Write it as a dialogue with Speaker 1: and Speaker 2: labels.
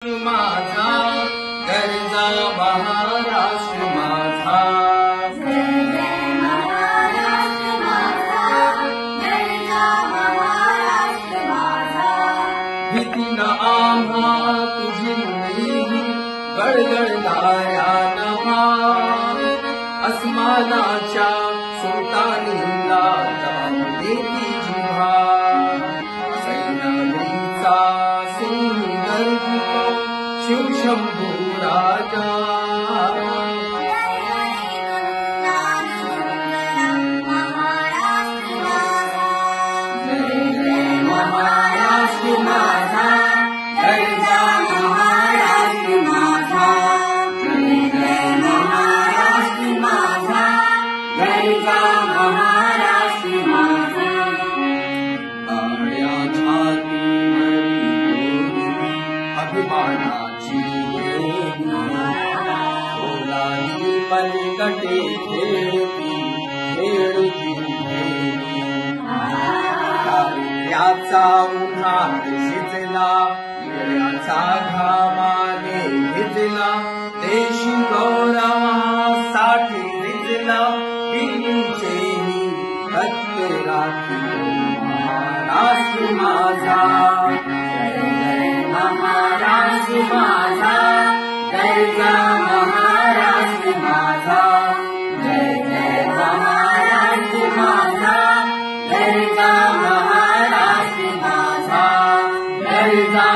Speaker 1: माझा गरजा महाराष्ट्र माझा
Speaker 2: जय जय महाराष्ट्र माझा गरजा महाराष्ट्र माझा
Speaker 1: भीती न आम्हा तुझी मुली गडगडणाऱ्या नमा अस्मानाच्या सुलतानीला देती जिव्हा सैन्याचा सिंह गर्जितो शिवशंभू राजा जय जय महाराष्ट्र माझा गरजा महाराष्ट्र माझा जय जय महाराष्ट्र माझा गरजा महाराष्ट्र माझा काळ्या छातीवरी अभिमानाची ओलाही पलकटे खेळती खेळती याचा उन्हात शिजला वेळाचा घामाने भिजला देशी गौरवासाठी रिजला बिनीचेही रक्त राखी महाराष्ट्र माझा जय जय महाराष्ट्र माझा गरजा महाराष्ट्र माझा जय जय महाराष्ट्र माझा गरजा महाराष्ट्र माझा गरजा